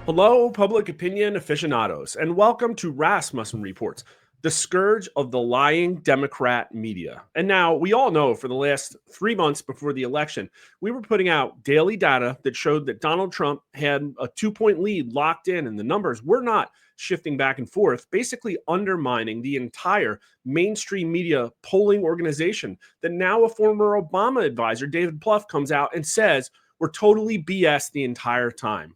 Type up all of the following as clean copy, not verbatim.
Hello, public opinion aficionados, and welcome to Rasmussen Reports, the scourge of the lying Democrat media. And now, we all know for the last 3 months before the election, we were putting out daily data that showed that Donald Trump had a 2-point lead locked in, and the numbers were not shifting back and forth, basically undermining the entire mainstream media polling organization. That now a former Obama advisor, David Plouffe, comes out and says we're totally BS the entire time.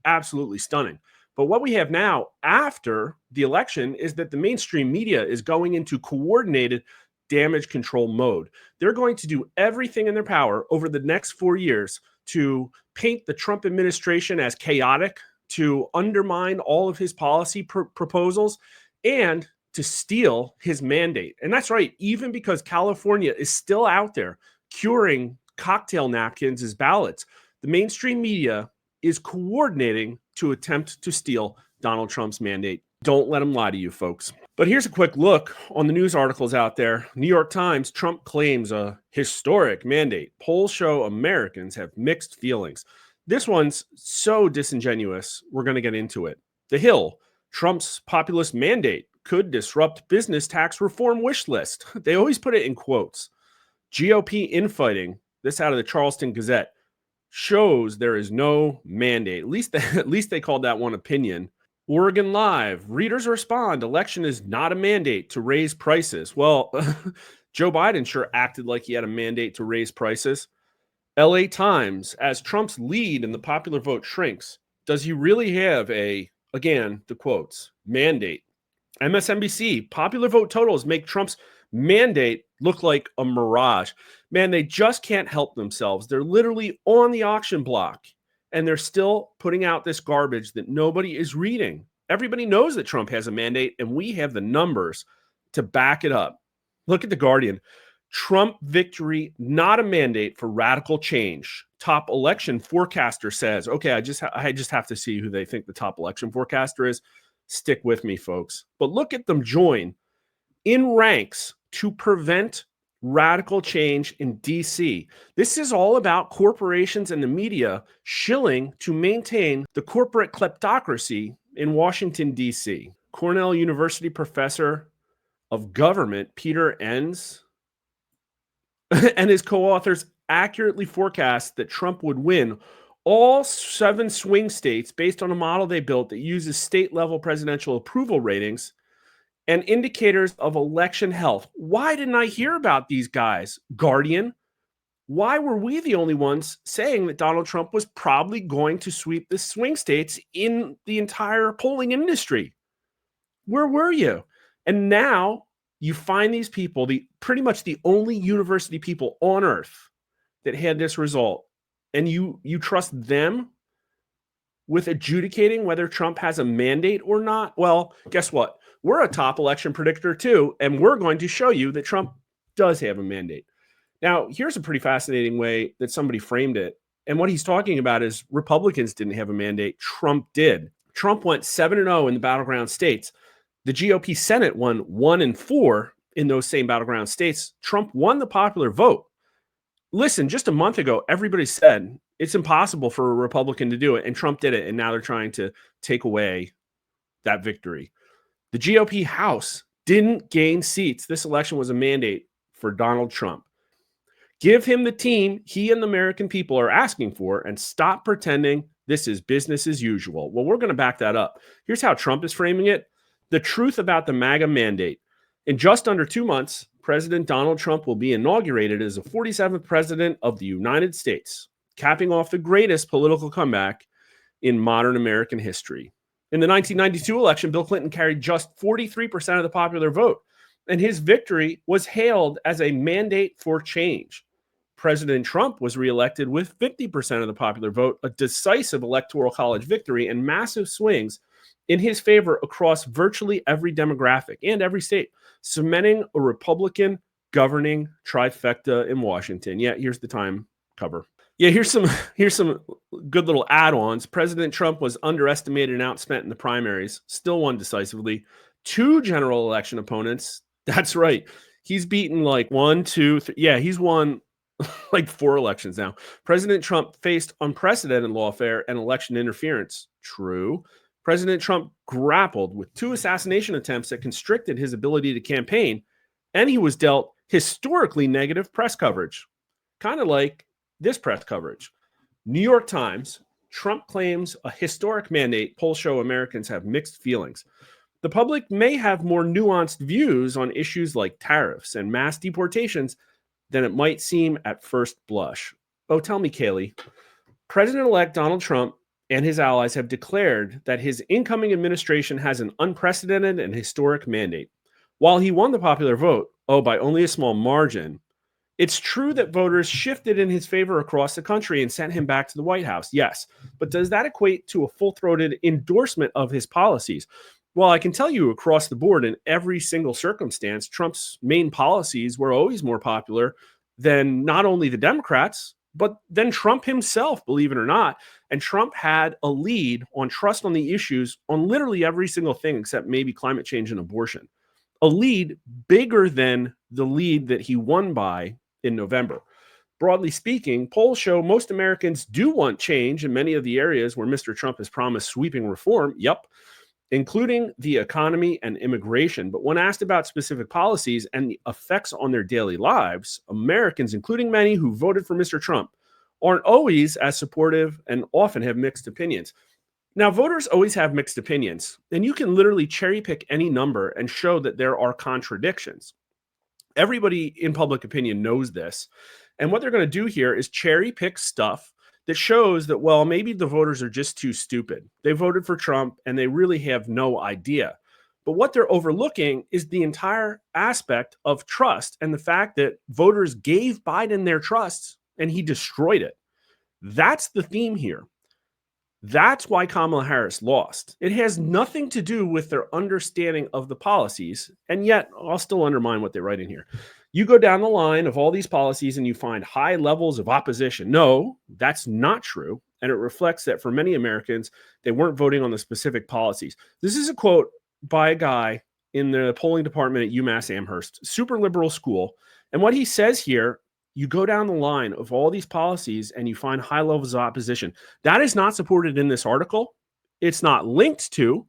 Absolutely stunning. But what we have now after the election is that the mainstream media is going into coordinated damage control mode. They're going to do everything in their power over the next 4 years to paint the Trump administration as chaotic, to undermine all of his policy proposals, and to steal his mandate. And that's right, even because California is still out there curing cocktail napkins as ballots, the mainstream media is coordinating to attempt to steal Donald Trump's mandate. Don't let them lie to you, folks. But here's a quick look on the news articles out there. New York Times, Trump claims a historic mandate. Polls show Americans have mixed feelings. This one's so disingenuous, we're going to get into it. The Hill, Trump's populist mandate could disrupt business tax reform wish list. They always put it in quotes. GOP infighting, this out of the Charleston Gazette, shows there is no mandate. At least they called that one opinion. Oregon Live, readers respond, election is not a mandate to raise prices. Well, Joe Biden sure acted like he had a mandate to raise prices. LA Times, as Trump's lead in the popular vote shrinks, does he really have again, the quotes, mandate? MSNBC, popular vote totals make Trump's mandate look like a mirage. Man, they just can't help themselves. They're literally on the auction block, and they're still putting out this garbage that nobody is reading. Everybody knows that Trump has a mandate, and we have the numbers to back it up. Look at The Guardian. Trump victory, not a mandate for radical change. Top election forecaster says, okay, I just have to see who they think the top election forecaster is. Stick with me, folks. But look at them join in ranks to prevent radical change in D.C. This is all about corporations and the media shilling to maintain the corporate kleptocracy in Washington, D.C. Cornell University professor of government, Peter Enns, and his co-authors accurately forecast that Trump would win all 7 swing states based on a model they built that uses state-level presidential approval ratings and indicators of election health. Why didn't I hear about these guys, Guardian? Why were we the only ones saying that Donald Trump was probably going to sweep the swing states in the entire polling industry? Where were you? And now you find these people, pretty much the only university people on earth that had this result, and you trust them with adjudicating whether Trump has a mandate or not? Well, guess what? We're a top election predictor too, and we're going to show you that Trump does have a mandate. Now, here's a pretty fascinating way that somebody framed it. And what he's talking about is Republicans didn't have a mandate. Trump did. Trump went 7-0 in the battleground states. The GOP Senate won 1-4 in those same battleground states. Trump won the popular vote. Listen, just a month ago, everybody said it's impossible for a Republican to do it, and Trump did it, and now they're trying to take away that victory. The GOP House didn't gain seats. This election was a mandate for Donald Trump. Give him the team he and the American people are asking for, and stop pretending this is business as usual. Well, we're going to back that up. Here's how Trump is framing it. The truth about the MAGA mandate. In just under 2 months, President Donald Trump will be inaugurated as the 47th president of the United States, capping off the greatest political comeback in modern American history. In the 1992 election, Bill Clinton carried just 43% of the popular vote, and his victory was hailed as a mandate for change. President Trump was reelected with 50% of the popular vote, a decisive electoral college victory, and massive swings in his favor across virtually every demographic and every state, cementing a Republican governing trifecta in Washington. Yeah, here's the time cover. Yeah, here's some good little add-ons. President Trump was underestimated and outspent in the primaries, still won decisively. 2 general election opponents. That's right. He's beaten like 1, 2, 3. Yeah, he's won like 4 elections now. President Trump faced unprecedented lawfare and election interference. True. President Trump grappled with 2 assassination attempts that constricted his ability to campaign, and he was dealt historically negative press coverage, kind of like this press coverage. New York Times, Trump claims a historic mandate. Polls show Americans have mixed feelings. The public may have more nuanced views on issues like tariffs and mass deportations than it might seem at first blush. Oh, tell me, Kaylee. President-elect Donald Trump and his allies have declared that his incoming administration has an unprecedented and historic mandate. While he won the popular vote, by only a small margin, it's true that voters shifted in his favor across the country and sent him back to the White House. Yes, but does that equate to a full-throated endorsement of his policies? Well, I can tell you across the board in every single circumstance, Trump's main policies were always more popular than not only the Democrats, but then Trump himself, believe it or not. And Trump had a lead on trust on the issues on literally every single thing except maybe climate change and abortion. A lead bigger than the lead that he won by in November. Broadly speaking, polls show most Americans do want change in many of the areas where Mr. Trump has promised sweeping reform. Yep. Including the economy and immigration. But when asked about specific policies and the effects on their daily lives, Americans, including many who voted for Mr. Trump, aren't always as supportive and often have mixed opinions. Now, voters always have mixed opinions, and you can literally cherry pick any number and show that there are contradictions. Everybody in public opinion knows this. And what they're going to do here is cherry pick stuff that shows that, well, maybe the voters are just too stupid. They voted for Trump and they really have no idea. But what they're overlooking is the entire aspect of trust and the fact that voters gave Biden their trust and he destroyed it. That's the theme here. That's why Kamala Harris lost. It has nothing to do with their understanding of the policies. And yet, I'll still undermine what they write in here. You go down the line of all these policies and you find high levels of opposition. No, that's not true. And it reflects that for many Americans, they weren't voting on the specific policies. This is a quote by a guy in the polling department at UMass Amherst, super liberal school. And what he says here, you go down the line of all these policies and you find high levels of opposition. That is not supported in this article. It's not linked to.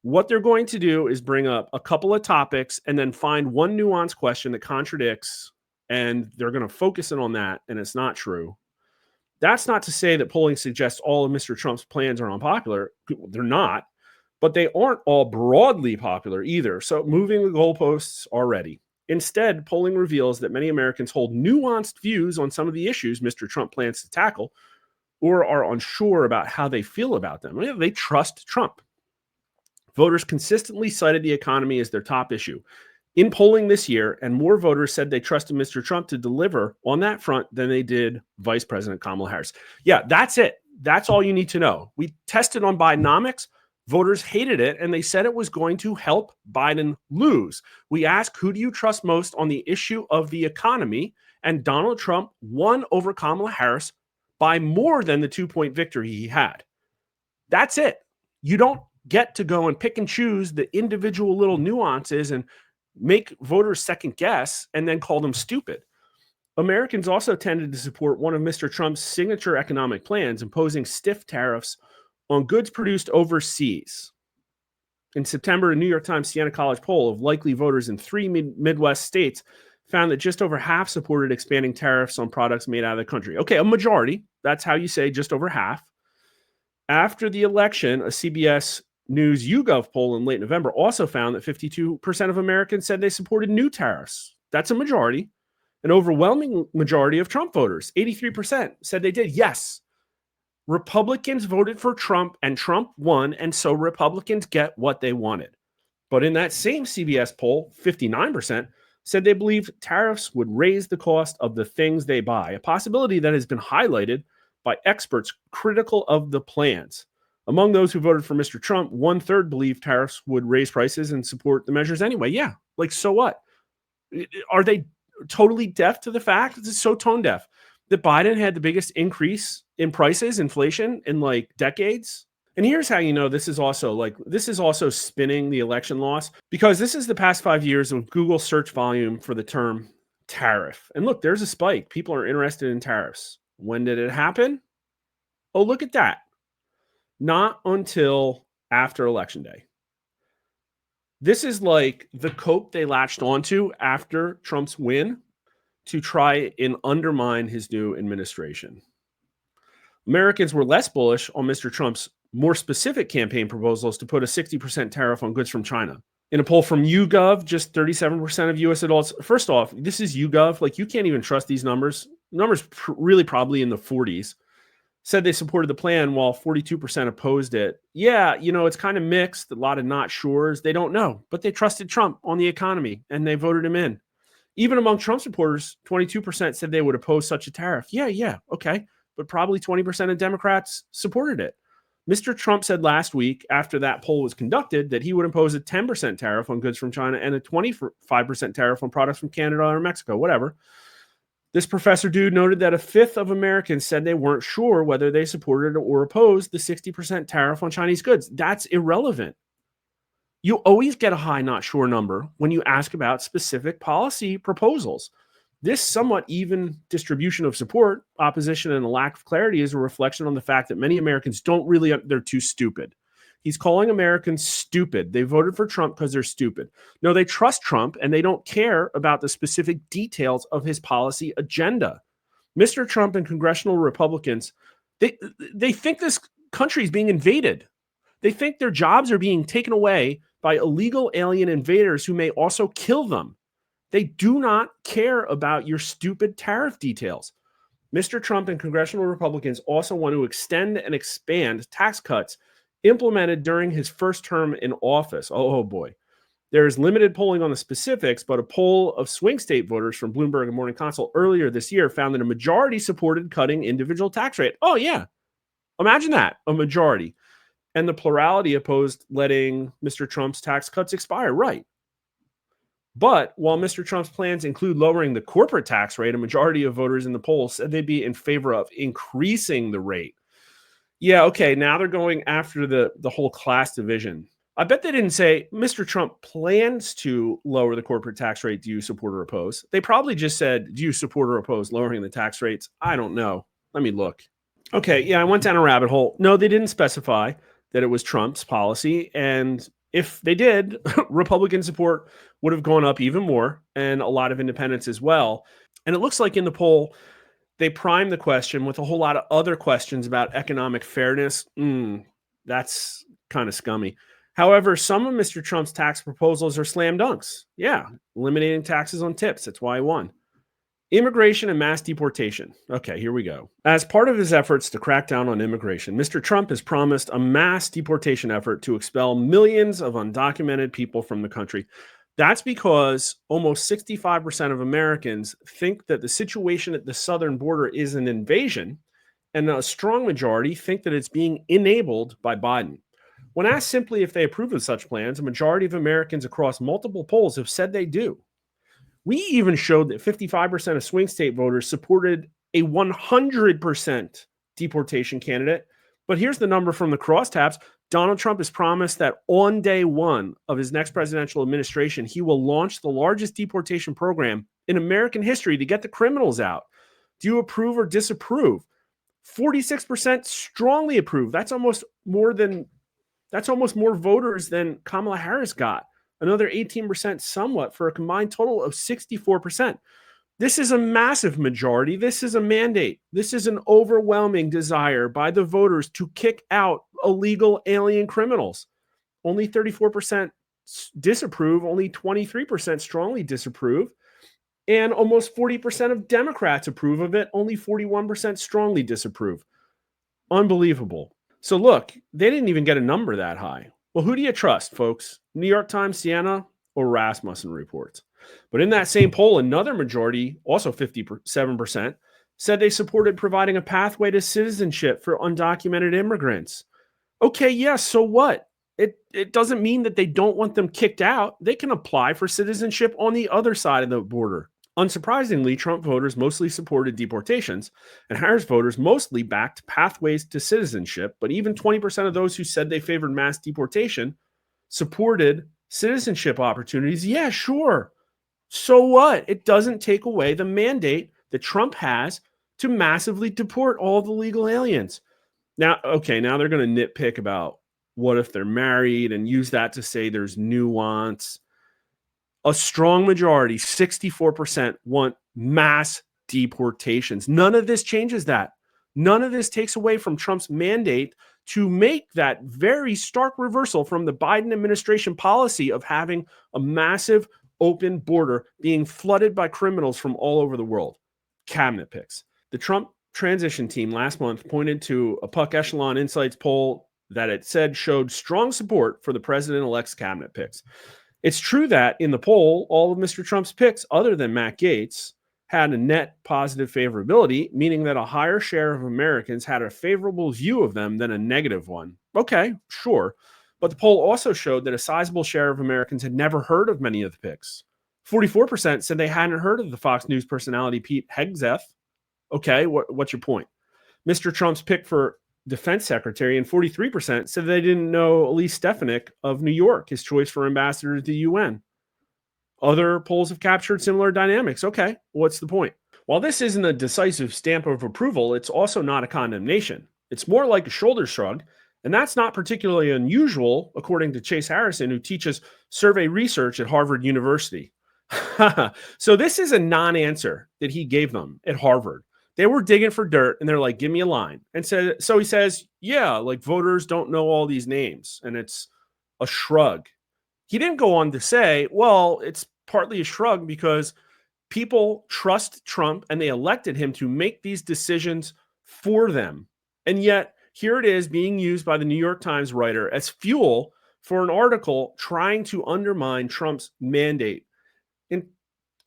What they're going to do is bring up a couple of topics and then find one nuanced question that contradicts, and they're going to focus in on that, and it's not true. That's not to say that polling suggests all of Mr. Trump's plans are unpopular. They're not, but they aren't all broadly popular either. So moving the goalposts already. Instead, polling reveals that many Americans hold nuanced views on some of the issues Mr. Trump plans to tackle or are unsure about how they feel about them. They trust Trump. Voters consistently cited the economy as their top issue. In polling this year, and more voters said they trusted Mr. Trump to deliver on that front than they did Vice President Kamala Harris. Yeah, that's it. That's all you need to know. We tested on Bidenomics. Voters hated it, and they said it was going to help Biden lose. We asked, who do you trust most on the issue of the economy? And Donald Trump won over Kamala Harris by more than the 2-point victory he had. That's it. You don't get to go and pick and choose the individual little nuances and make voters second guess and then call them stupid. Americans also tended to support one of Mr. Trump's signature economic plans, imposing stiff tariffs on goods produced overseas. In September, a New York Times Siena College poll of likely voters in 3 Midwest states found that just over half supported expanding tariffs on products made out of the country. Okay, a majority. That's how you say just over half. After the election, a CBS News YouGov poll in late November also found that 52% of Americans said they supported new tariffs. That's a majority. An overwhelming majority of Trump voters, 83%, said they did. Yes, Republicans voted for Trump and Trump won, and so Republicans get what they wanted. But in that same CBS poll, 59% said they believed tariffs would raise the cost of the things they buy, a possibility that has been highlighted by experts critical of the plans. Among those who voted for Mr. Trump, 1/3 believed tariffs would raise prices and support the measures anyway. Yeah, like, so what? Are they totally deaf to the fact? It's so tone deaf that Biden had the biggest increase in prices, inflation in like decades. And here's how you know this is also spinning the election loss, because this is the past 5 years of Google search volume for the term tariff. And look, there's a spike. People are interested in tariffs. When did it happen? Oh, look at that. Not until after Election Day. This is like the cope they latched onto after Trump's win to try and undermine his new administration. Americans were less bullish on Mr. Trump's more specific campaign proposals to put a 60% tariff on goods from China. In a poll from YouGov, just 37% of U.S. adults. First off, this is YouGov. Like, you can't even trust these numbers. Numbers really probably in the 40s. Said they supported the plan while 42% opposed it. Yeah, it's kind of mixed. A lot of not sures. They don't know, but they trusted Trump on the economy and they voted him in. Even among Trump supporters, 22% said they would oppose such a tariff. Yeah, okay. But probably 20% of Democrats supported it. Mr. Trump said last week, after that poll was conducted, that he would impose a 10% tariff on goods from China and a 25% tariff on products from Canada or Mexico, whatever. This professor dude noted that a fifth of Americans said they weren't sure whether they supported or opposed the 60% tariff on Chinese goods. That's irrelevant. You always get a high not sure number when you ask about specific policy proposals. This somewhat even distribution of support, opposition, and a lack of clarity is a reflection on the fact that many Americans they're too stupid. He's calling Americans stupid. They voted for Trump because they're stupid. No, they trust Trump and they don't care about the specific details of his policy agenda. Mr. Trump and congressional Republicans, they think this country is being invaded. They think their jobs are being taken away by illegal alien invaders who may also kill them. They do not care about your stupid tariff details. Mr. Trump and congressional Republicans also want to extend and expand tax cuts implemented during his first term in office. Oh boy. There is limited polling on the specifics, but a poll of swing state voters from Bloomberg and Morning Consult earlier this year found that a majority supported cutting individual tax rate. Oh yeah. Imagine that, a majority. And the plurality opposed letting Mr. Trump's tax cuts expire. Right. But while Mr. Trump's plans include lowering the corporate tax rate, a majority of voters in the polls said they'd be in favor of increasing the rate. Yeah, okay, now they're going after the whole class division. I bet they didn't say, Mr. Trump plans to lower the corporate tax rate. Do you support or oppose? They probably just said, do you support or oppose lowering the tax rates? I don't know. Let me look. Okay, yeah, I went down a rabbit hole. No, they didn't specify that it was Trump's policy. And if they did, Republican support would have gone up even more, and a lot of independents as well. And it looks like in the poll, they primed the question with a whole lot of other questions about economic fairness. That's kind of scummy. However, some of Mr. Trump's tax proposals are slam dunks. Yeah, eliminating taxes on tips. That's why he won. Immigration and mass deportation. Okay, here we go. As part of his efforts to crack down on immigration, Mr. Trump has promised a mass deportation effort to expel millions of undocumented people from the country. That's because almost 65% of Americans think that the situation at the southern border is an invasion, and a strong majority think that it's being enabled by Biden. When asked simply if they approve of such plans, a majority of Americans across multiple polls have said they do. We even showed that 55% of swing state voters supported a 100% deportation candidate. But here's the number from the crosstabs. Donald Trump has promised that on day one of his next presidential administration, he will launch the largest deportation program in American history to get the criminals out. Do you approve or disapprove? 46% strongly approve. That's almost more voters than Kamala Harris got. Another 18% somewhat, for a combined total of 64%. This is a massive majority. This is a mandate. This is an overwhelming desire by the voters to kick out illegal alien criminals. Only 34% disapprove, only 23% strongly disapprove, and almost 40% of Democrats approve of it, only 41% strongly disapprove. Unbelievable. So look, they didn't even get a number that high. Well, who do you trust, folks? New York Times, Siena, or Rasmussen reports? But in that same poll, another majority, also 57%, said they supported providing a pathway to citizenship for undocumented immigrants. Okay, yes, so what? It doesn't mean that they don't want them kicked out. They can apply for citizenship on the other side of the border. Unsurprisingly, Trump voters mostly supported deportations, and Harris voters mostly backed pathways to citizenship, but even 20% of those who said they favored mass deportation supported citizenship opportunities. Yeah, sure. So what? It doesn't take away the mandate that Trump has to massively deport all the legal aliens. Now, okay, now they're going to nitpick about what if they're married and use that to say there's nuance. A strong majority, 64%, want mass deportations. None of this changes that. None of this takes away from Trump's mandate to make that very stark reversal from the Biden administration policy of having a massive open border being flooded by criminals from all over the world. Cabinet picks. The Trump transition team last month pointed to a Puck Echelon Insights poll that it said showed strong support for the president-elect's cabinet picks. It's true that in the poll, all of Mr. Trump's picks, other than Matt Gaetz, had a net positive favorability, meaning that a higher share of Americans had a favorable view of them than a negative one. Okay, sure. But the poll also showed that a sizable share of Americans had never heard of many of the picks. 44% said they hadn't heard of the Fox News personality Pete Hegseth. Okay, what's your point? Mr. Trump's pick for defense secretary, and 43% said they didn't know Elise Stefanik of New York, his choice for ambassador to the UN. Other polls have captured similar dynamics. Okay, what's the point? While this isn't a decisive stamp of approval, it's also not a condemnation. It's more like a shoulder shrug, and that's not particularly unusual, according to Chase Harrison, who teaches survey research at Harvard University. So this is a non-answer that he gave them at Harvard. They were digging for dirt, and they're like, give me a line. And so he says, yeah, like voters don't know all these names, and it's a shrug. He didn't go on to say, well, it's partly a shrug because people trust Trump and they elected him to make these decisions for them. And yet here it is being used by the New York Times writer as fuel for an article trying to undermine Trump's mandate.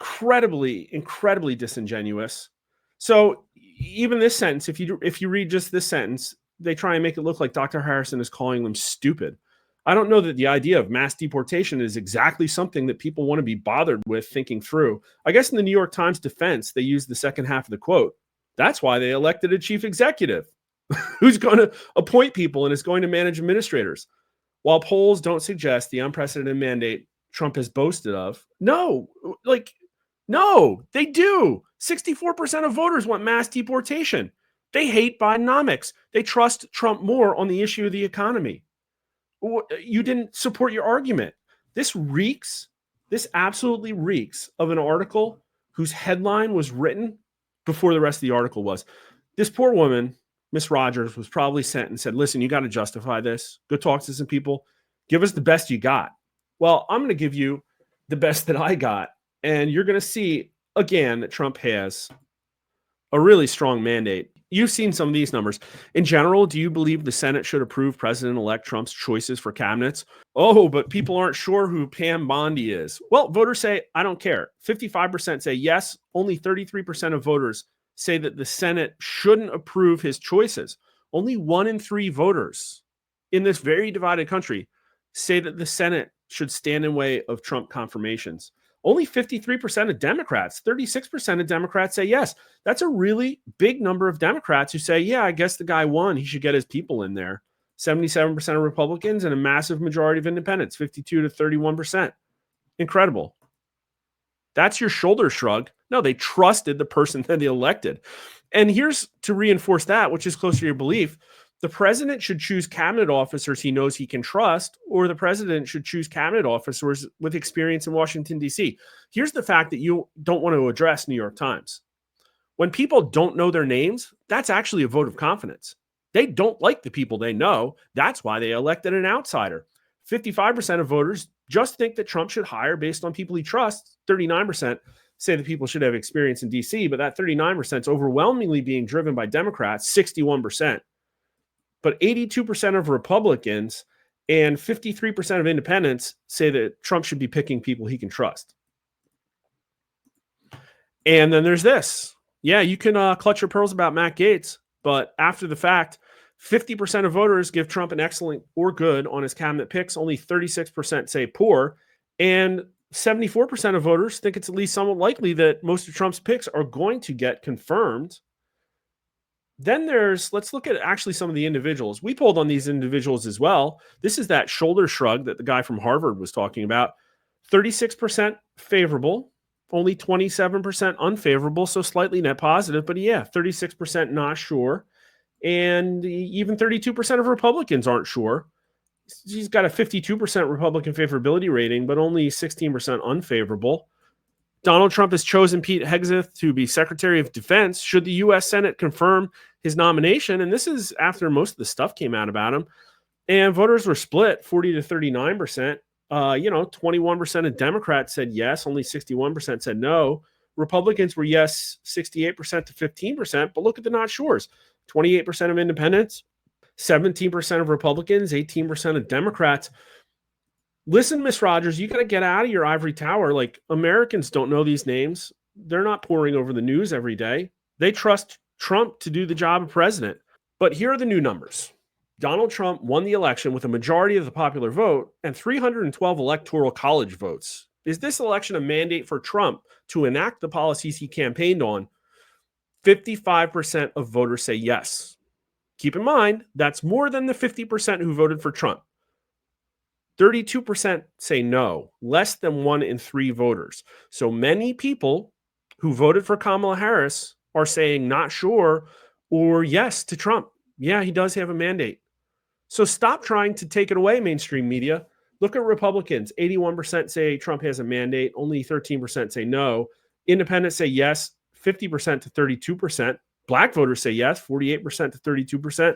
Incredibly disingenuous. So even this sentence, if you read just this sentence, they try and make it look like Dr. Harrison is calling them stupid. I don't know that the idea of mass deportation is exactly something that people want to be bothered with thinking through. I guess in the New York Times defense, they used the second half of the quote. That's why they elected a chief executive who's going to appoint people and is going to manage administrators. While polls don't suggest the unprecedented mandate Trump has boasted of, no, they do. 64% of voters want mass deportation. They hate Bidenomics. They trust Trump more on the issue of the economy. You didn't support your argument. This absolutely reeks of an article whose headline was written before the rest of the article was. This poor woman, Miss Rogers, was probably sent and said, listen, you got to justify this. Go talk to some people. Give us the best you got. Well, I'm going to give you the best that I got. And you're going to see, again, that Trump has a really strong mandate. You've seen some of these numbers. In general, do you believe the Senate should approve President-elect Trump's choices for cabinets? Oh, but people aren't sure who Pam Bondi is. Well, voters say, I don't care. 55% say yes. Only 33% of voters say that the Senate shouldn't approve his choices. Only 1 in 3 voters in this very divided country say that the Senate should stand in way of Trump confirmations. Only 53% of Democrats, 36% of Democrats say yes. That's a really big number of Democrats who say, yeah, I guess the guy won. He should get his people in there. 77% of Republicans and a massive majority of independents, 52 to 31%. Incredible. That's your shoulder shrug. No, they trusted the person that they elected. And here's to reinforce that, which is closer to your belief. The president should choose cabinet officers he knows he can trust, or the president should choose cabinet officers with experience in Washington, D.C. Here's the fact that you don't want to address New York Times. When people don't know their names, that's actually a vote of confidence. They don't like the people they know. That's why they elected an outsider. 55% of voters just think that Trump should hire based on people he trusts. 39% say that people should have experience in D.C., but that 39% is overwhelmingly being driven by Democrats, 61%. But 82% of Republicans and 53% of independents say that Trump should be picking people he can trust. And then there's this. Yeah, you can clutch your pearls about Matt Gaetz, but after the fact, 50% of voters give Trump an excellent or good on his cabinet picks. Only 36% say poor. And 74% of voters think it's at least somewhat likely that most of Trump's picks are going to get confirmed. Then let's look at actually some of the individuals. We polled on these individuals as well. This is that shoulder shrug that the guy from Harvard was talking about. 36% favorable, only 27% unfavorable, so slightly net positive, but yeah, 36% not sure. And even 32% of Republicans aren't sure. He's got a 52% Republican favorability rating, but only 16% unfavorable. Donald Trump has chosen Pete Hegseth to be Secretary of Defense. Should the U.S. Senate confirm his nomination? And this is after most of the stuff came out about him. And voters were split 40 to 39%. 21% of Democrats said yes, only 61% said no. Republicans were yes, 68% to 15%. But look at the not sures: 28% of independents, 17% of Republicans, 18% of Democrats. Listen, Miss Rogers, you got to get out of your ivory tower. Like, Americans don't know these names. They're not poring over the news every day. They trust Trump to do the job of president. But here are the new numbers. Donald Trump won the election with a majority of the popular vote and 312 electoral college votes. Is this election a mandate for Trump to enact the policies he campaigned on? 55% of voters say yes. Keep in mind, that's more than the 50% who voted for Trump. 32% say no, less than 1 in 3 voters. So many people who voted for Kamala Harris are saying not sure or yes to Trump. Yeah, he does have a mandate. So stop trying to take it away, mainstream media. Look at Republicans. 81% say Trump has a mandate. Only 13% say no. Independents say yes, 50% to 32%. Black voters say yes, 48% to 32%.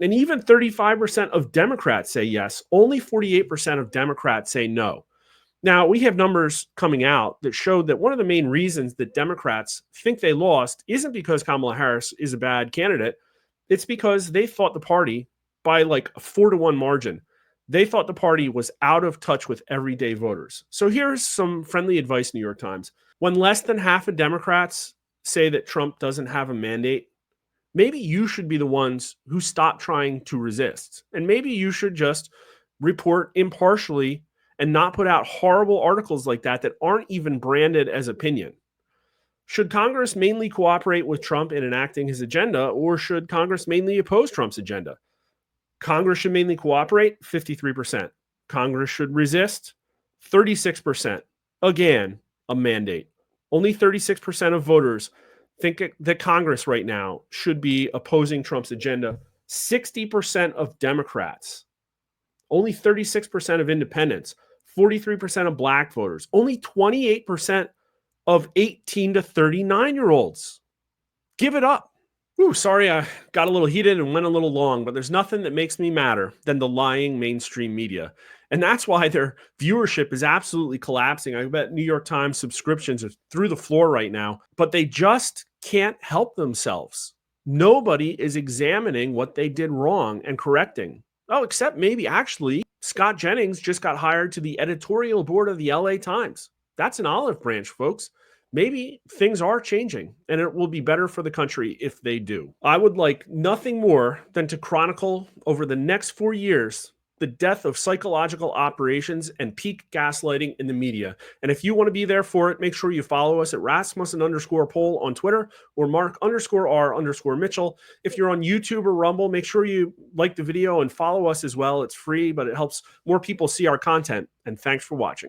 And even 35% of Democrats say yes. Only 48% of Democrats say no. Now, we have numbers coming out that showed that one of the main reasons that Democrats think they lost isn't because Kamala Harris is a bad candidate. It's because they thought the party, by like a 4-1 margin, they thought the party was out of touch with everyday voters. So here's some friendly advice, New York Times. When less than half of Democrats say that Trump doesn't have a mandate, maybe you should be the ones who stop trying to resist. And maybe you should just report impartially and not put out horrible articles like that aren't even branded as opinion. Should Congress mainly cooperate with Trump in enacting his agenda, or should Congress mainly oppose Trump's agenda? Congress should mainly cooperate, 53%. Congress should resist, 36%. Again, a mandate. Only 36% of voters think that Congress right now should be opposing Trump's agenda. 60% of Democrats, only 36% of independents, 43% of black voters, only 28% of 18 to 39-year-olds. Give it up. Ooh, sorry, I got a little heated and went a little long, but there's nothing that makes me madder than the lying mainstream media. And that's why their viewership is absolutely collapsing. I bet New York Times subscriptions are through the floor right now, but they just can't help themselves. Nobody is examining what they did wrong and correcting. Oh, except maybe actually Scott Jennings just got hired to the editorial board of the LA Times. That's an olive branch, folks. Maybe things are changing and it will be better for the country if they do. I would like nothing more than to chronicle over the next 4 years the death of psychological operations and peak gaslighting in the media. And if you want to be there for it, make sure you follow us at Rasmussen_Poll on Twitter or Mark_R_Mitchell. If you're on YouTube or Rumble, make sure you like the video and follow us as well. It's free, but it helps more people see our content. And thanks for watching.